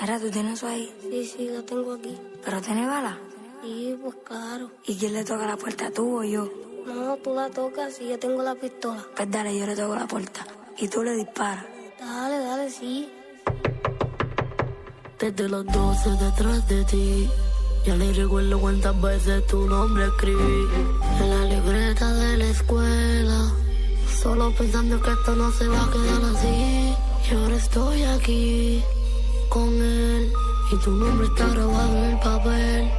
Mira, ¿tú tienes eso ahí? Sí, lo tengo aquí. ¿Pero tiene bala? Sí, pues claro. ¿Y quién le toca la puerta, tú o yo? No, tú la tocas y yo tengo la pistola. Pues dale, yo le toco la puerta. Y tú le disparas. Dale, sí. Desde los 12 detrás de ti, ya ni recuerdo cuántas veces tu nombre escribí en la libreta de la escuela, solo pensando que esto no se va a quedar así. Y ahora estoy aquí con él y tu nombre está grabado en el papel.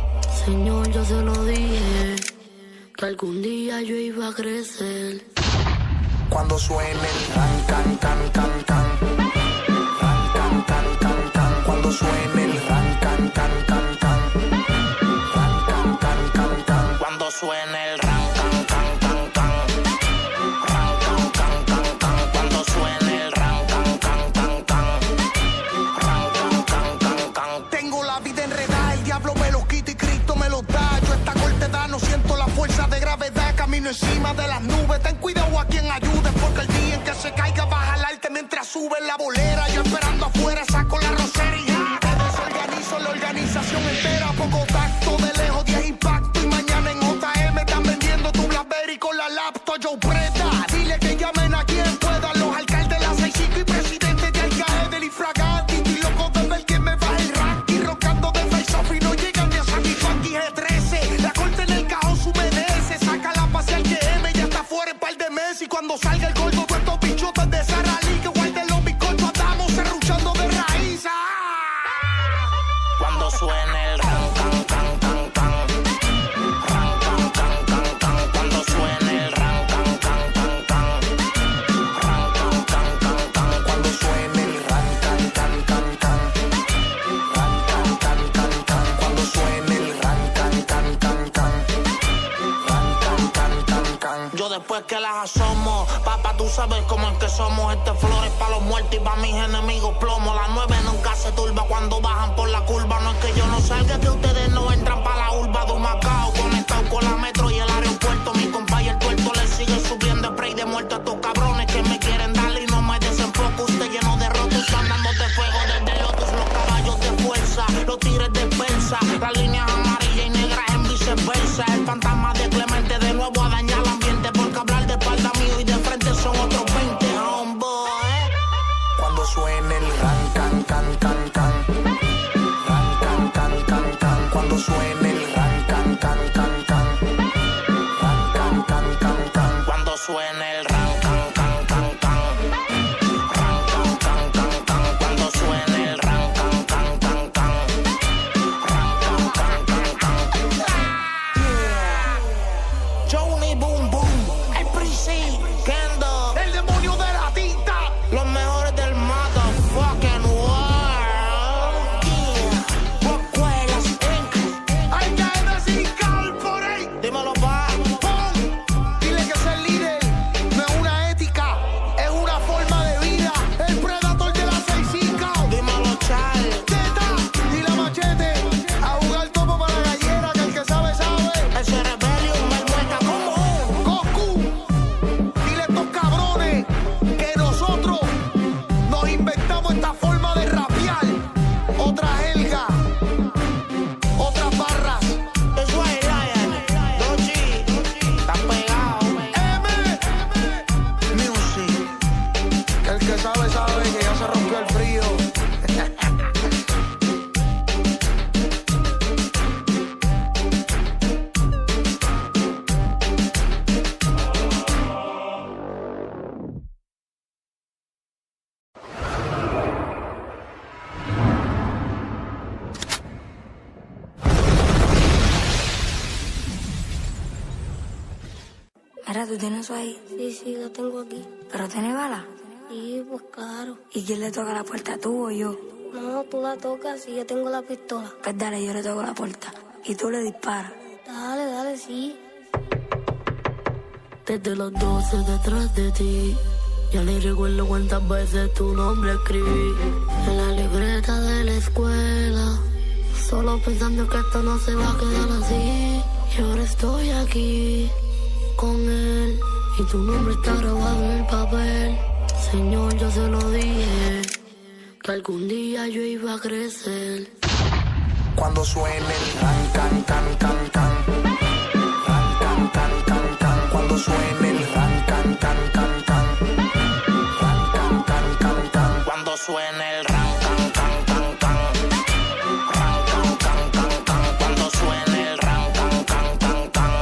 Señor, yo se lo dije que algún día yo iba a crecer. Cuando suene el ran, can, can, can, can. Ran, can, can, can, can. Cuando suene el ran, can, can, can, can. Ran, can, can, can, can. Cuando suene el ran, can, can, can, can. Ran, can, can, can, can. Cuando suene el ran, can, can, can, can. Ran, can, can, can, can. Tengo la vida enredada, el diablo me lo quita y Cristo me lo da. Yo esta corta edad no siento la fuerza de gravedad. Camino encima de las nubes, ten cuidado a quien ayude, porque el día en que se caiga va a jalarte mientras sube la bolera. Yo esperando afuera saco la rosería. Te desorganizo la organización entera. Poco tacto de lejos, 10 impacto. Y mañana en JM están vendiendo tu BlackBerry con la laptop. Yo preta, dile que llamen a quien pueda. Los alcaldes, la 65 y presidentes de Alcae del Infragante. Estoy loco de ver quién me baja el ranking. Rocando de face off y no llegan ni a San Funky G13. La corte en el cajón se humedece. Saca la pase al GM, ya está fuera en par de meses. Y cuando salga el gordo, todos estos bichotes de Sara Lee que guarden los bizcochos, andamos serruchando de raíz. Cuando suene el ran, can, can, can, can. Ran, can, can, can, can. Cuando suene el ran, can, can, can, can. Ran, can, can, can, can. Cuando suene el ran, can, can, can, can. Ran, can, can, can, can. Cuando suene el ran, can, can, can, can. Ran, can, can, can, can. Yo después que las asomo, papá, tú sabes cómo es que somos. Este flores pa' los muertos y pa' mis enemigos plomo. La 9 nunca se turba cuando bajan por la curva. No es que yo no salga, que ustedes no entran pa' la urba de un Macao. Conectado con la metro y el aeropuerto. Mi compa y el tuerto le sigue subiendo spray de muerto a estos cabrones que me quieren darle y no me desenfoco. Usted lleno de rotos, andando de fuego desde Lotus. Los caballos de fuerza, los tigres de persa, las líneas amarillas y negras en viceversa. El fantasma de Clemente de nuevo a dañar el ambiente, porque hablar de espalda mío y de frente son otros 20, homeboy. Cuando suene el ran, can, can, can, can. Ran, can, can, can, can. Cuando suene el ran, can, can, can, can. Ran, can, can, can, can. Cuando suene el ran, can, can, can, can. Ran, can, can, can, can. Cuando suene el ran, can, can, can, can. Ran, can, can, can, can. Johnny Boom Boom, el Prissy, Kendo, el demonio de la tinta, los mejores del motherfucking world. Escuelas Inc. Hay que Corporate. Dímelo, pa. Dile que ser líder no es una ética, es una forma de vida. El predator de la 6-5. Dímelo, Chal. Teta y la machete. A jugar topo para la gallera, que el que sabe, sabe. Ese rebelión me muestra como Goku. Dile a estos cabrones que nosotros nos inventamos esta forma de rapear. Otra jerga, otras barras. Eso es Lion, Doji, está pegado. Music, que el que sabe, sabe que ya se rompió el frío. Mira, ¿tú tienes eso ahí? Sí, lo tengo aquí. ¿Pero tiene bala? Sí, pues claro. ¿Y quién le toca la puerta, tú o yo? No, tú la tocas y yo tengo la pistola. Pues dale, yo le toco la puerta. Y tú le disparas. Dale, sí. Desde los 12 detrás de ti, ya ni recuerdo cuántas veces tu nombre escribí en la libreta de la escuela, solo pensando que esto no se va a quedar así. Y ahora estoy aquí con él y tu nombre está grabado en el papel. Señor, yo se lo dije que algún día yo iba a crecer. Cuando suene el ran, can, can, can, can. Ran, can, can, can, can. Cuando suene el ran, can, can, can, can. Ran, can, can, can, can. Cuando suene el ran, can, can, can, can. Ran, can, can, can, can. Cuando suene el ran, can, can, can, can.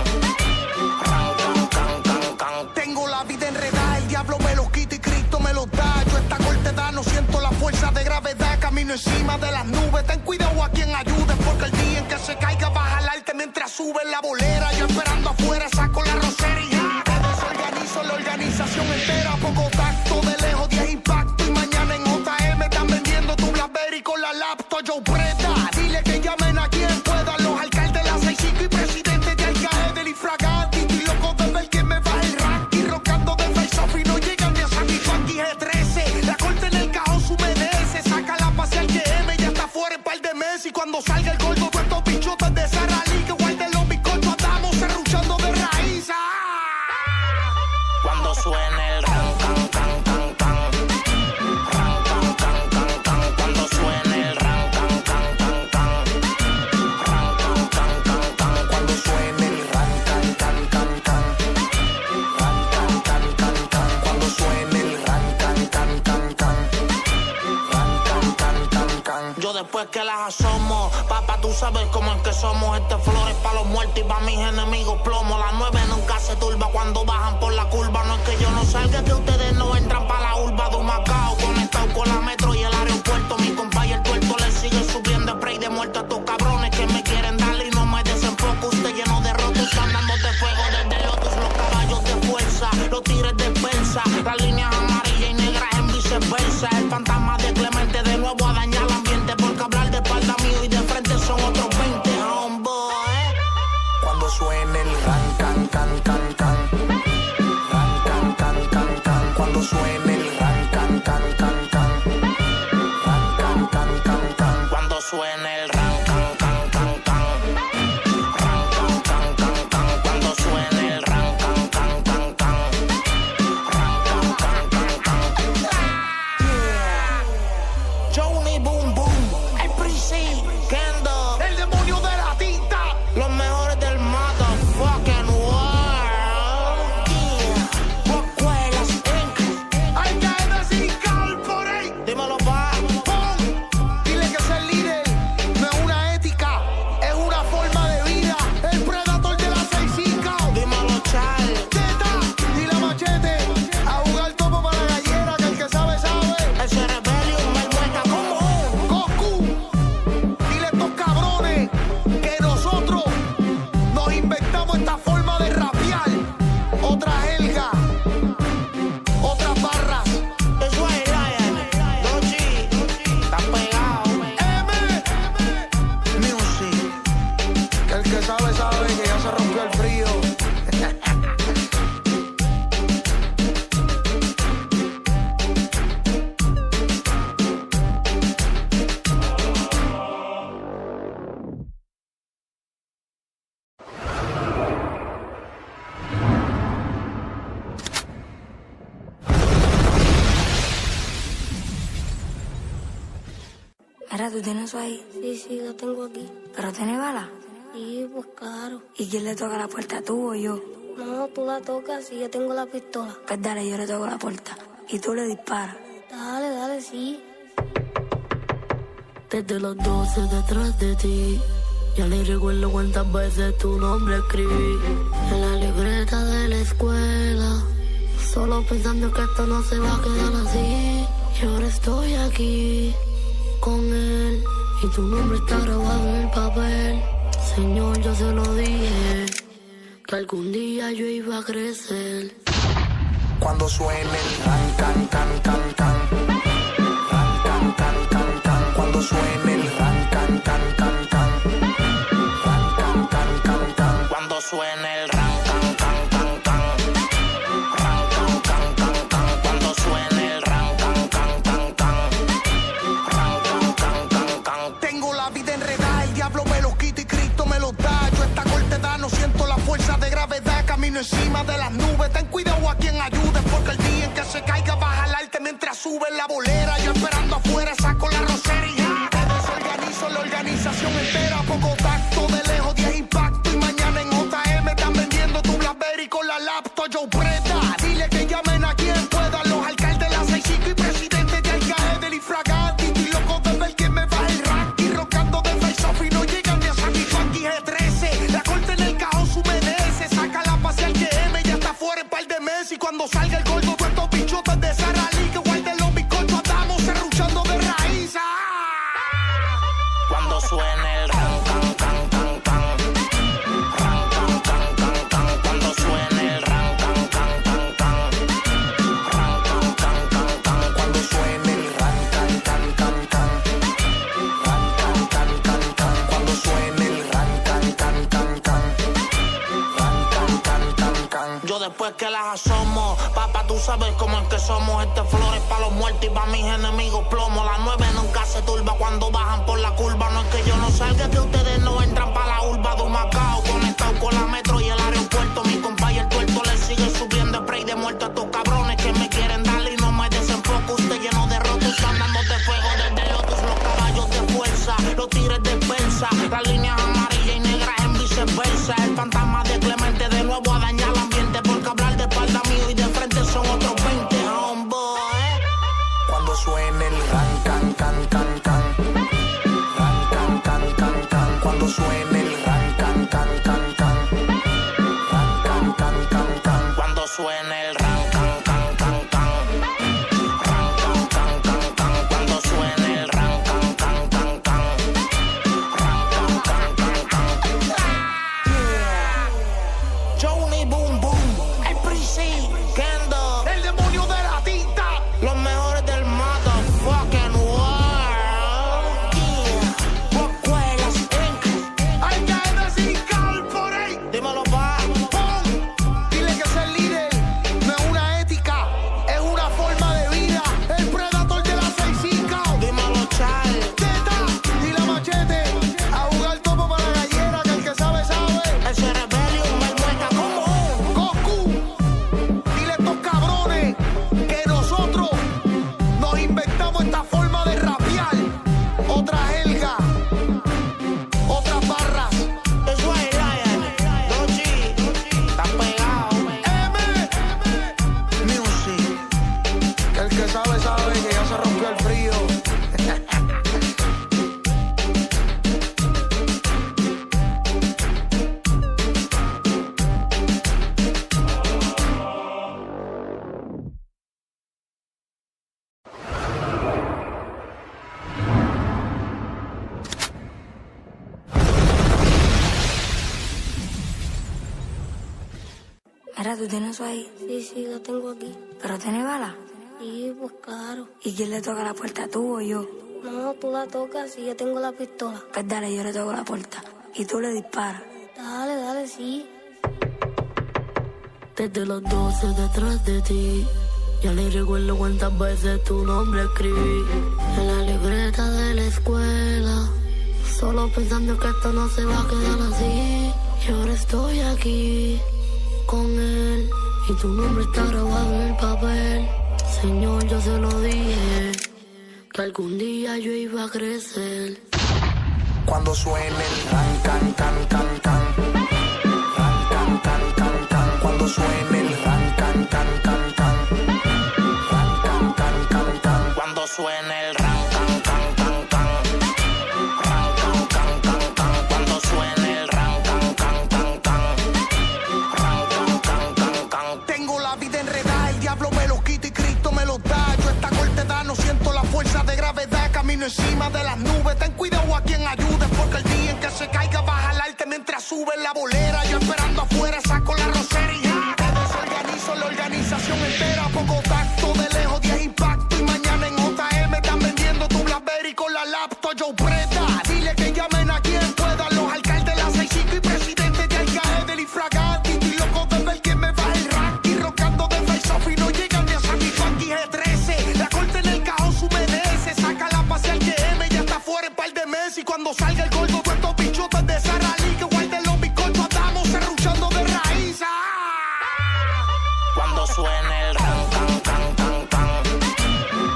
Ran, can, can, can, can. Tengo la vida enredada, el diablo me los quita y Cristo me los da. Yo esta corta edad no siento la fuerza de gravedad. Camino encima de las nubes, ten cuidado a quien ayude, porque el día en que se caiga va a jalarte mientras sube la bolera. Yo esperando afuera saco la rosera y ya. Te desorganizo la organización entera. Poco tacto, de lejos 10 impacto. Y mañana en JM están vendiendo tu BlackBerry con la laptop. Yo preta, dile que llamen a quien pueda. Los alcaldes de la 65 y presidentes de Alcae del Infragante. Estoy loco de ver quién me baja el rank. Y rocando de face off y no llegan ni a Satisfactory G13. La corte en el cajón su merece. Saca la pase al GM, ya está fuera en par de meses. Y cuando salga el gordo, todos estos bichotes de Sara Lee que guarden los bizcochos, andamos serruchando de raíz. Cuando suene el ran, can, can, can, can. Ran, can, can, can, can. Cuando suene el ran, can, can, can, can. Ran, can, can, can, can. Cuando suene el ran, can, can, can, can. Ran, can, can, can, can. Cuando suene el ran, can, can, can, can. Ran, can, can, can, can. Yo después que las asomo, papá, tú sabes cómo es que somos. Este flores pa' los muertos y pa' mis enemigos plomo. Las 9 nunca se turba cuando bajan por la curva. No es que yo no salga, que ustedes no entran pa' la urba de un Macao. Conectado con la metro y el aeropuerto. Mi compa y el tuerto le sigue subiendo spray de muerto a estos cabrones que me quieren darle y no me desenfoco. Usted lleno de rotos, andándote fuego desde Lotus. Los caballos de fuerza, los tigres de persa. Las líneas amarillas y negras en viceversa. El fantasma de Clemente de nuevo a dañar el ambiente. Porque hablar de espalda mío y de frente son otros 20, homeboy. Cuando suene el ran, can, can, can, can. Ran, can, can, can, can. Cuando suene el ran, can, can, can, can. Ran, can, can, can, can. Cuando suene el ran, can, can, can, can. Ran, can, can, can, can. Cuando suene el ran, can, can, can, can. Ran, can, can, can, can. Johnny Boom Boom, el Prissy, Kendo, el demonio de la tinta, los mejores del motherfucking world. Escuelas Inc. Hay que decir corporate. Dímelo, pa. Dile que ser líder no es una ética, es una forma de vida. El predator de la 6-5. Dímelo, Chal. Teta y la machete. A jugar topo para la gallera, que el que sabe, sabe. El Cerebelium, el muerta como Goku. Dile a estos cabrones que nosotros nos inventamos esta forma de rapear. Otra jerga, otras barras. Eso es Lion, Doji, está pegado. Music. Que el que sabe, sabe que ya se rompió el frío. Mira, tú tienes eso ahí. Sí, la tengo aquí. ¿Pero tiene bala? Sí, pues claro. ¿Y quién le toca la puerta, tú o yo? No, tú la tocas y yo tengo la pistola. Pues dale, yo le toco la puerta. Y tú le disparas. Dale, sí. Desde los 12 detrás de ti, ya ni recuerdo cuántas veces tu nombre escribí en la libreta de la escuela, solo pensando que esto no se va a quedar así. Y ahora estoy aquí con él y tu nombre está grabado en el papel. Señor, yo se lo dije, que algún día yo iba a crecer. Cuando suene el ran, can, can, can, can. Ran, can, can, can, can. Cuando suene el ran, can, can, can, can. Ran, can, can, can, can. Cuando suene el ran, can, can, can, can. Ran, can, can, can, can. Cuando suene el ran, can, can, can, can. Ran, can, can, can, can. Tengo la vida enredada, el diablo me los quita y Cristo me los da. Yo esta corta edad no siento la fuerza de gravedad. Camino encima de las nubes, ten cuidado a quien ayude, porque el día en que se caiga va a jalarte mientras sube la bolera. Yo esperando afuera saco después que las asomo. Papá, tú sabes cómo es que somos. Flores pa' los muertos y pa' mis enemigos plomo. La 9 nunca se turba cuando bajan por la curva. No es que yo no salga, que ustedes no entran pa' la urba de un Macao. Conectado con la metro y el aeropuerto. Mi compa y el tuerto le sigue subiendo spray de muerto a estos cabrones que me quieren darle y no me desenfoco. Usted lleno de rotos, están dándote fuego desde Lotus. Los caballos de fuerza, los tigres de persa, las líneas amarillas y negras en viceversa. El fantasma de Clemente de nuevo a dañar el ambiente, porque hablar de espalda mío y de frente son otros 20, homeboy. Cuando suene el ran, can, can, can, can. Ran, can, can, can, can. Cuando suene el ran, can, can, can, can. Ran, can, can, can, can. Cuando suene el ran, can, can, can, can. Ran, can, can, can, can. Cuando suene el ran, can, can, can, can. Ran, can, can, can, can. Yeah. Johnny Boom Boom, el Prissy, Kendo, el demonio de la tinta, los mejores del motherfucking world. Yeah. Rockwellas Inc. Hay cadenas Incorporate. Dímelo, pa. Dile que ser líder no es una ética, es una forma de vida. El predator de la 6-5. Dímelo, Chal. Teta y la machete. A jugar topo para la gallera, que el que sabe, sabe. El Cerebellium, el mueca común. Goku, dile a estos cabrones que nosotros nos inventamos esta forma de rapear. Otra jerga, otras barras. Eso es Lion. Doji. Está pegado. Music. Que el que sabe, sabe que ya se rompió el frío. Mira, tú tienes eso ahí, Sí, lo tengo aquí. pero tiene bala. Sí, pues claro. ¿Y quién le toca la puerta, tú o yo? No, tú la tocas y yo tengo la pistola. Pues dale, yo le toco la puerta y tú le disparas. Dale, dale, sí. Desde los 12 detrás de ti. Ya ni recuerdo cuántas veces tu nombre escribí en la libreta de la escuela. Solo pensando que esto no se va a quedar así. Y ahora estoy aquí con él. Y tu nombre está grabado en el papel. Señor, yo se lo dije, que algún día yo iba a crecer. Cuando suene el ran, can, can, can, can. Ran, can, can, can, can. Cuando suene el ran, can, can, can, can. Ran, can, can, can, can. Cuando suene el ran, can, can, can, can. Ran, can, can, can, can. Cuando suene el ran, can, can, can, can. Ran, can, can, can, can. Tengo la vida enredada, el diablo me lo quita y Cristo me lo da. Yo esta cortedad no siento la fuerza de gravedad. Camino encima de las nubes, ten cuidado a quien ayudes, porque el día en que se caiga va a jalarte mientras sube la bolera. Yo esperando afuera saco la rosería. Te desorganizo la organización entera. Poco tacto de lejos, 10 impacto. Y mañana en JM están vendiendo tu Blackberry con la laptop. Yo preta, dile que llamen a quien pueda. Los alcaldes de la 6-5 y presidentes de Alcae del Infraganti. Estoy loco de ver quién me va el ranking. Rocando de face off y no llegan ni a Sammy Funky G13. La corte en el cajón se humedece. Saca la pase al GM, ya está fuera en par de meses. Y cuando salga el gordo, todos estos bichotes de Sara Lee que guarden los bizcochos, andamos serruchando de raíz. Cuando suene el ran, can, can, can, can.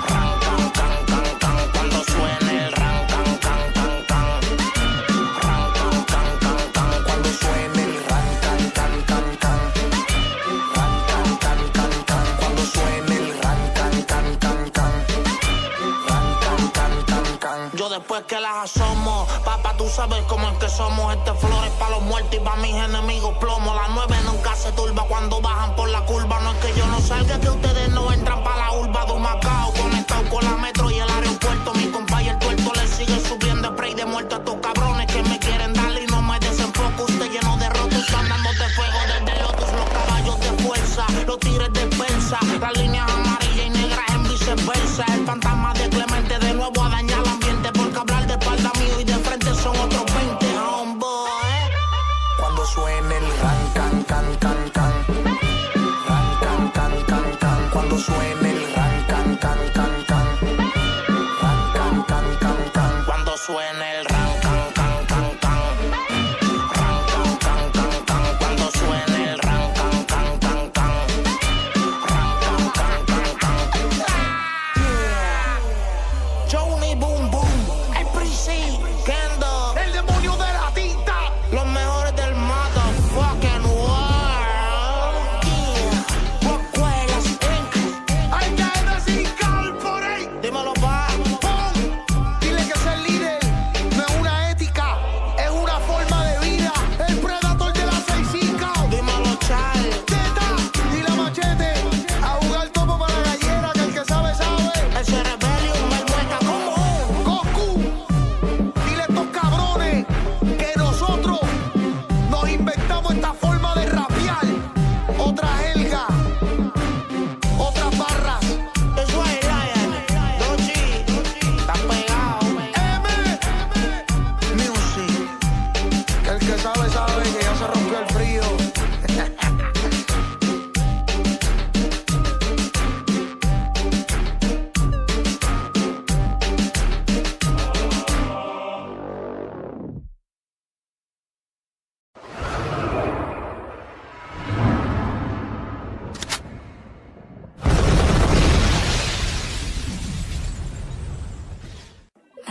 Ran, can, can, can, can. Cuando suene el ran, can, can, can, can. Ran, can, can, can, can. Cuando suene el ran, can, can, can, can. Ran, can, can, can, can. Cuando suene el ran, can, can, can, can. Ran, can, can, can, can. Yo después que las asomo, papá, tú sabes cómo es que somos. Flores pa' los muertos y pa' mis enemigos plomo. La 9 nunca se turba cuando bajan por la curva. No es que yo no salga, que ustedes no entran pa' la urba de un Macao. Conectado con la metro y el aeropuerto. Mi compa y el tuerto le sigue subiendo spray de muerto a estos cabrones que me quieren darle y no me desenfoco. Usted lleno de rotos, están dándote fuego desde Lotus. Los caballos de fuerza, los tigres de persa, las líneas amarillas y negras en viceversa. El fantasma de Clemente de nuevo a dañar el ambiente, porque hablar de espalda mío y de frente son otros 20, homeboy. Cuando suene el ran, can, can, can, can.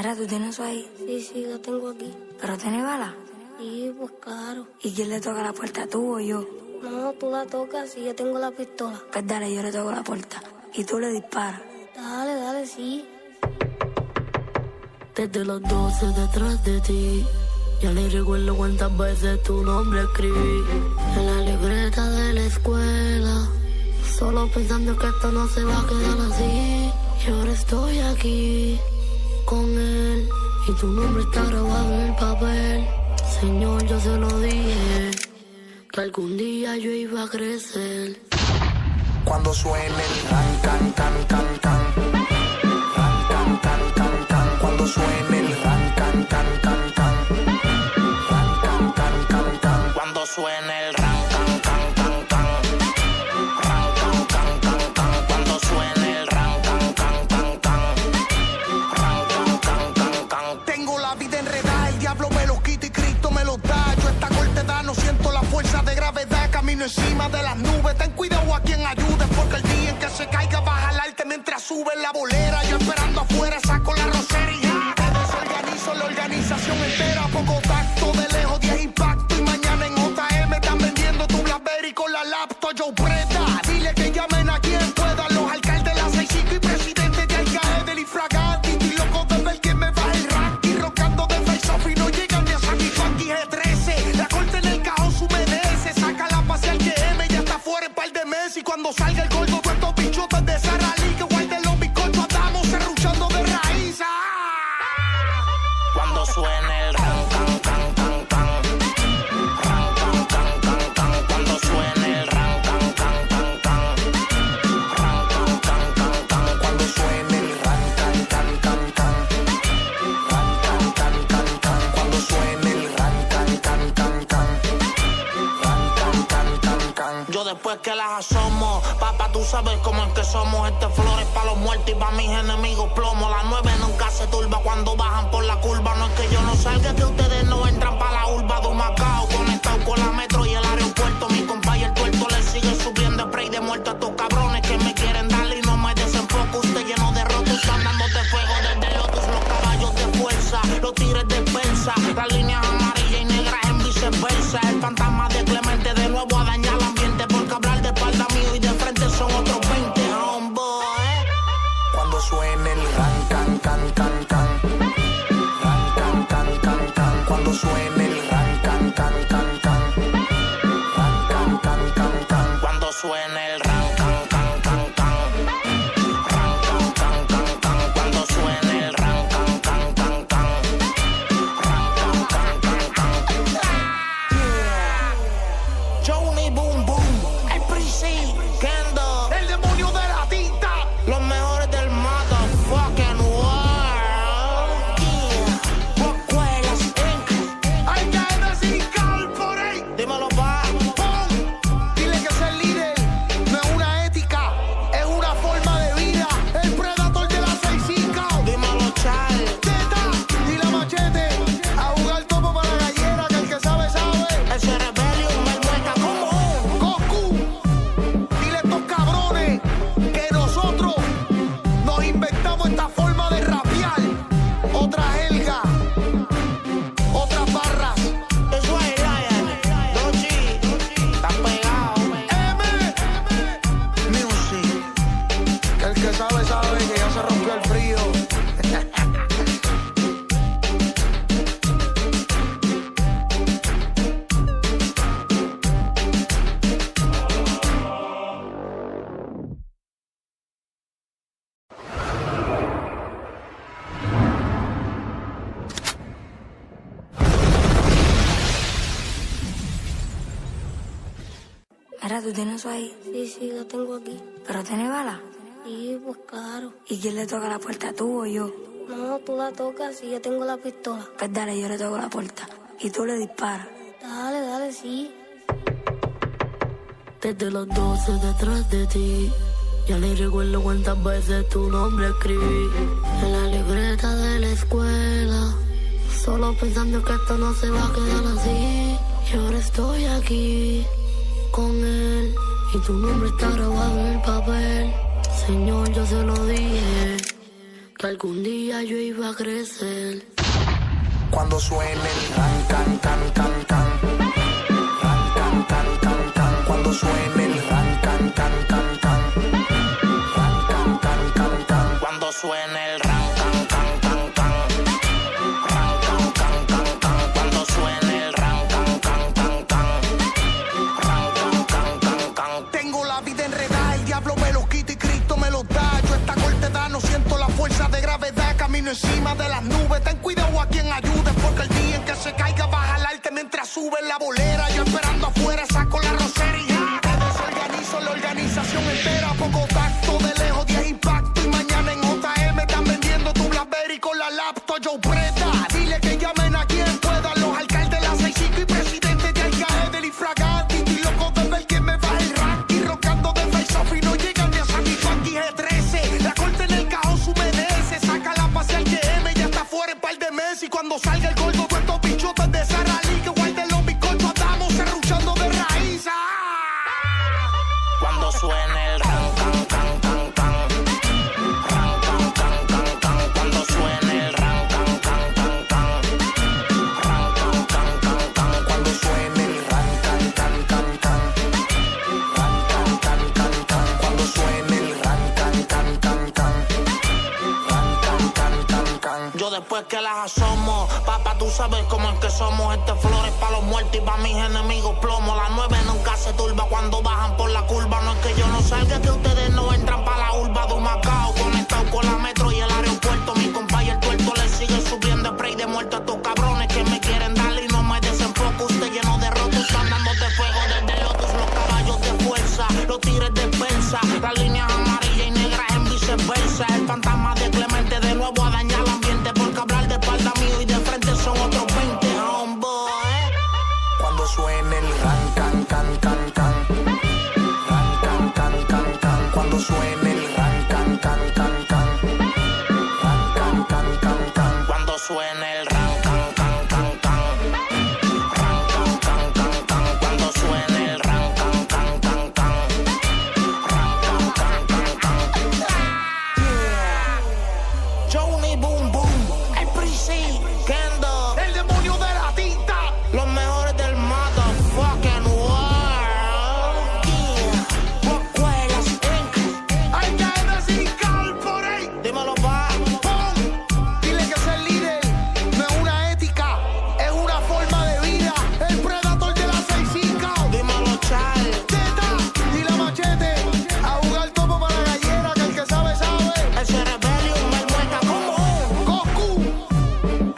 Mira, ¿tú tienes eso ahí? Sí, lo tengo aquí. ¿Pero tiene bala? Sí, pues claro. ¿Y quién le toca la puerta, tú o yo? No, tú la tocas y yo tengo la pistola. Pues dale, yo le toco la puerta. Y tú le disparas. Dale, sí. Desde los 12 detrás de ti, ya ni recuerdo cuántas veces tu nombre escribí en la libreta de la escuela, solo pensando que esto no se va a quedar así. Y ahora estoy aquí con él y tu nombre está grabado en el papel. Señor, yo se lo dije, que algún día yo iba a crecer. Cuando suene el ran, can, can, can, can. Ran, can, can, can, can. Cuando suene el ran, can, can, can, can. Ran, can, can, can, can. Cuando suene el ran, can, can, can, can. Ran, can, can, can, can. Cuando suene el ran, can, can, can, can. Ran, can, can, can, can. Tengo la vida enredada, el diablo me los quita y Cristo me los da. Yo esta corte da, no siento la fuerza de gravedad. Camino encima de las nubes, ten cuidado a quien ayudes, porque el día en que se caiga va a jalarte mientras sube la bolera. Yo esperando afuera saco la rosería. Te desorganizo la organización entera. Poco tacto, de lejos 10 impacto. Y mañana en JM están vendiendo tu BlackBerry con la laptop. Yo preta, dile que llamen a quien pueda. Los alcaldes, la 65 y presidentes de Alcae del Infraganti. Estoy loco de ver quién me baja el ranking. Rocando de face off y no llegan ni a Sandy Funky G13. La corte en el cajón se humedece. Saca la pase al GM, ya está fuera en par de meses. Y cuando salga el gordo, todos estos bichotes de Sara Lee que guarden los bizcochos, andamos serruchando de raíz. Cuando suene el ran, can, can, can, can. Ran, can, can, can, can. Cuando suene el ran, can, can, can, can. Ran, can, can, can, can. Cuando suene el ran, can, can, can, can. Ran, can, can, can, can. Cuando suene el ran, can, can, can, can. Ran, can, can, can, can. Yo después que las asomo, papá, tú sabes cómo es que somos. Este flores pa' los muertos y pa' mis enemigos plomo. Las 9 nunca se turba cuando bajan por la curva. No es que yo no salga, que ustedes no entran pa' la urba de un Macao. Conectado con la metro y el aeropuerto. Mi compa y el tuerto le sigue subiendo spray de muerto a estos cabrones que me quieren darle y no me desenfoco. Usted lleno de rotos, están dándote fuego desde Lotus. Los caballos de fuerza, los tigres de persa, las líneas amarillas y negras en viceversa. El fantasma de Clemente de nuevo a dañar el ambiente, porque hablar de espalda mío y de frente son otros 20, homeboy. Cuando suene el ran, can, can, can, can. Ran, can, can, can, can. Cuando suene el ran, can, can, can, can. Ran, can, can, can, can. Cuando suene el ran, can, can, can, can. Ran, can, can, can, can. Cuando suene el ran, can, can, can, can. Ran, can, can, can, can. Johnny Boom Boom, el Prissy, Kendo, El demonio de la tinta. los mejores del motherfucking world. Escuelas Inc. Hay que decir corporate. Dímelo, pa. ¡Pum! Dile que ser líder no es una ética, es una forma de vida. El predator de la 6-5. Dímelo, Chal. Teta y la machete. A jugar topo para la gallera, que el que sabe, sabe. El Cerebelium, el muerta común. Goku, dile a estos cabrones que nosotros nos inventamos esta forma de rapear. Otra jerga, otras barras. Eso es Lion, Doji, está pegado. Music, que el que sabe, sabe que ya se rompió el frío. Mira, ¿tú tienes eso ahí? Sí, lo tengo aquí. ¿Pero tiene bala? Sí, pues claro. ¿Y quién le toca la puerta, tú o yo? No, tú la tocas y yo tengo la pistola. Pues dale, yo le toco la puerta. Y tú le disparas. Dale, sí. Desde los 12 detrás de ti, ya ni recuerdo cuántas veces tu nombre escribí en la libreta de la escuela, solo pensando que esto no se va a quedar así. Y ahora estoy aquí con él y tu nombre está grabado en el papel. Señor, yo se lo dije, que algún día yo iba a crecer. Cuando suene el ran, can, can, can, can. Ran, can, can, can, can. Cuando suene el ran, can, can, can, can. Ran, can, can, can, can. Cuando suene el ran, can, can, can, can. Ran, can, can, can, can. Cuando suene el ran, can, can, can, can. Ran, can, can, can, can. Tengo la vida enredada, el diablo me los quita y Cristo me los da. Yo esta corta edad no siento la fuerza de gravedad. Camino encima de las nubes, ten cuidado a quien ayude, porque el día en que se caiga va a jalarte mientras sube la bolera. Yo esperando afuera saco la rosería. Te desorganizo la organización entera. Poco tacto, de lejos 10 impacto. Y mañana en JM están vendiendo tu BlackBerry con la laptop. Yo preta, dile que llamen a quien pueda. Los alcaldes de la 65 y presidentes de Alcae del Infraganti. Estoy loco de ver quién me baja el ranking. Rocando de face off y no llegan ni a San Juan G13. La corte en el cajón se humedece. Saca la pase al GM, ya está fuera en par de meses. Y cuando salga el gordo con estos bichotes de Sara Lee, que guarden los bizcochos, andamos serruchando de raíz. Cuando suene el ran, can, can, can, can. Ran, can, can, can, can. Cuando suene el ran, can, can, can, can. Ran, can, can, can, can. Cuando suene el ran, can, can, can, can. Ran, can, can, can, can. Cuando suene el ran, can, can, can, can. Ran, can, can, can, can. Yo después que las asomo, papá, tú sabes cómo es que somos. Flores pa' los muertos y pa' mis enemigos plomo. La 9 nunca se turba cuando bajan por la curva. No es que yo no salga, que ustedes no entran pa' la urba de un Macao. Conectado con la metro y el aeropuerto. Mi compa y el tuerto le sigue subiendo spray de muerto a estos cabrones que me quieren darle y no me desenfoco. Usted lleno de rotos, andándote fuego desde Lotus. Los caballos de fuerza, los tigres de persa, las líneas amarillas y negras en viceversa. El fantasma de Clemente de nuevo a dañar el ambiente, porque hablar de espalda mío y de frente son otros 20, homeboy. Cuando suene el ran, can, can, can, can. Ran, can, can, can, can. Cuando suene el ran, can, can, can, can. Ran, can, can, can, can. Cuando suene el ran, can, can, can, can. Ran, can, can, can, can. Cuando suene el ran, can, can, can, can. Ran, can, can, can, can. Johnny Boom Boom, el Prissy, Kendo, El demonio de la tinta. los mejores del motherfucking world. Yeah. Escuelas Inc. Hay que decir corporate. Dímelo, pa. Pon. Dile que ser líder no es una ética, es una forma de vida. El predator de la 6-5. Dímelo, Chal. Teta y la machete. A jugar topo para la gallera, que el que sabe, sabe. El Cerebelium, el muerta común. Goku,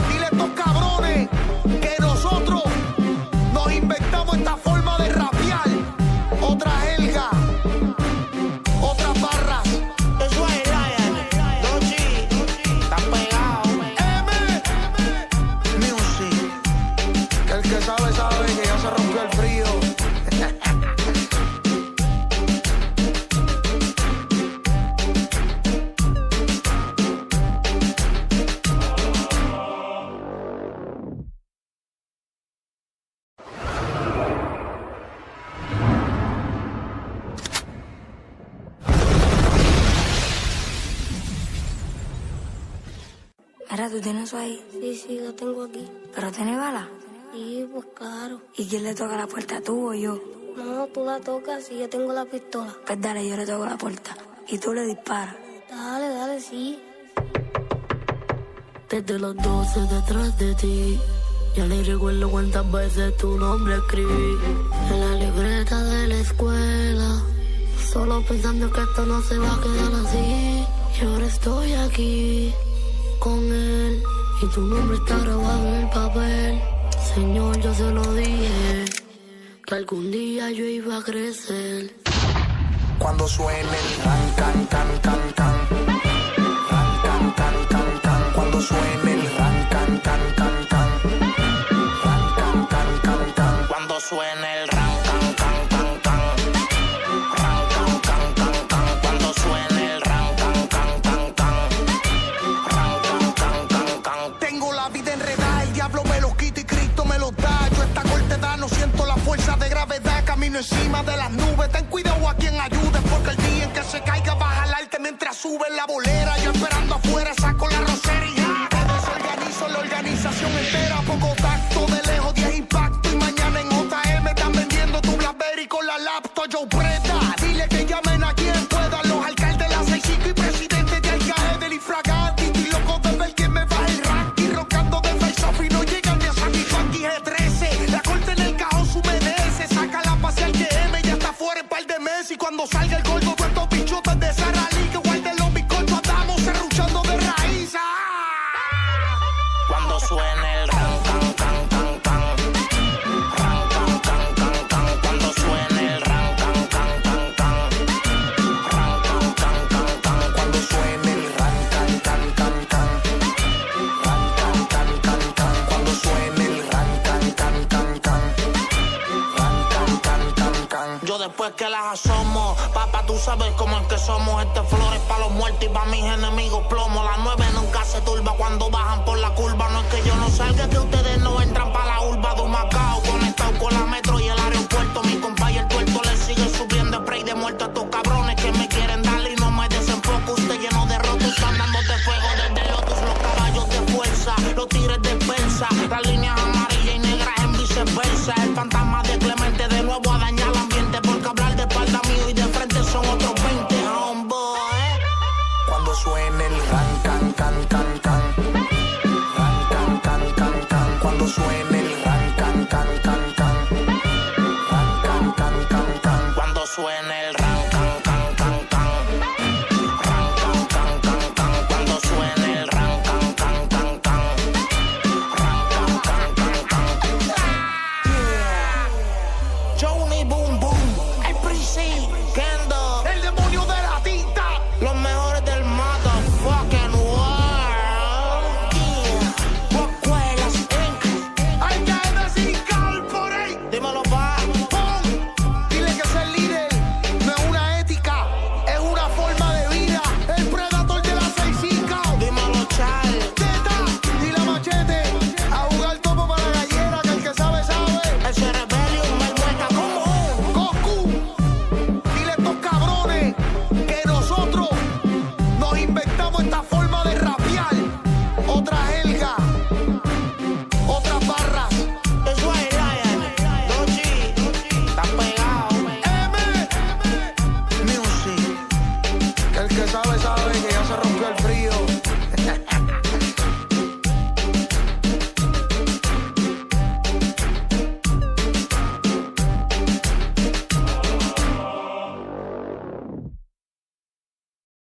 dile a estos cabrones que nosotros nos inventamos esta forma de rapear. Otra jerga, otras barras. Eso es Lion, Doji, está pegado. Music, que el que sabe, sabe que ya se rompió el frío. Mira, tú tienes eso ahí, Sí, lo tengo aquí. pero tiene bala. Sí, pues claro. ¿Y quién le toca la puerta, tú o yo? No, tú la tocas y yo tengo la pistola. Pues dale, yo le toco la puerta y tú le disparas. Dale, sí. Desde los 12 detrás de ti, ya ni recuerdo cuántas veces tu nombre escribí en la libreta de la escuela, solo pensando que esto no se va a quedar así. Y ahora estoy aquí con él y tu nombre está grabado en el papel. Señor, yo se lo dije, que algún día yo iba a crecer. Cuando suene el ran, can, can, can, can. Ran, can, can, can, can. Cuando suene el ran, can, can, can, can. Ran, can, can, can, can. Cuando suene el ran, can, can, can, can. Ran, can, can, can, can. Cuando suene el ran, can, can, can, can. Ran, can, can, can, can. Tengo la vida enredada, el diablo me los quita y Cristo me los da. Yo esta corta edad no siento la fuerza de gravedad. Camino encima de las nubes, ten cuidado a quien ayude, porque el día en que se caiga va a jalarte mientras sube la bolera. Yo esperando afuera saco con la laptop yo preta. Dile que llamen a quien pueda, los alcaldes, la 65 y presidente de Alcae del Infraganti. Estoy loco de ver quién me baja el ranking, roncando de face off y no llegan ni a Sandy Funky G13. La corte en el cajón su merece, saca la pase al GM, ya está fuera en par de meses. Y cuando salga el gordo, todos estos bichotas de Sara Lee, que guarden los bizcochos, andamos serruchando de raíz. Cuando suene el ran, can, can, can, can. Ran, can, can, can, can. Cuando suene el ran, can, can, can, can. Ran, can, can, can, can. Cuando suene el ran, can, can, can, can. Ran, can, can, can, can. Cuando suene el ran, can, can, can, can. Ran, can, can, can, can. Yo después que las asomo, papá, tú sabes cómo es que somos. Este flores pa' los muertos y pa' mis enemigos plomo. Las 9 nunca se turba cuando bajan por la curva. No es que yo no salga, que ustedes no entran pa' la urba de Humacao. Conectado con la metro y el aeropuerto. Mi compa y el tuerto le sigue subiendo spray de muerto a estos cabrones que me quieren darle y no me desenfoco. Usted lleno de rotos, están dándote fuego desde Lotus. Los caballos de fuerza, los tigres de persa, las líneas amarillas y negras en viceversa. El fantasma de Clemente de nuevo a dañar el ambiente, porque hablar de espalda mío y de frente son otros 20, homeboy. Cuando suene el ran, can, can, can, can. Ran, can, can, can, can. Cuando suene el ran, can, can, can, can. Ran, can, can, can, can. Cuando suene el ran, can, can, can, can. Ran, can, can, can, can. Cuando suene el ran, can, can, can, can. Ran, can, can, can, can. Yeah. Johnny Boom Boom, el Prisi.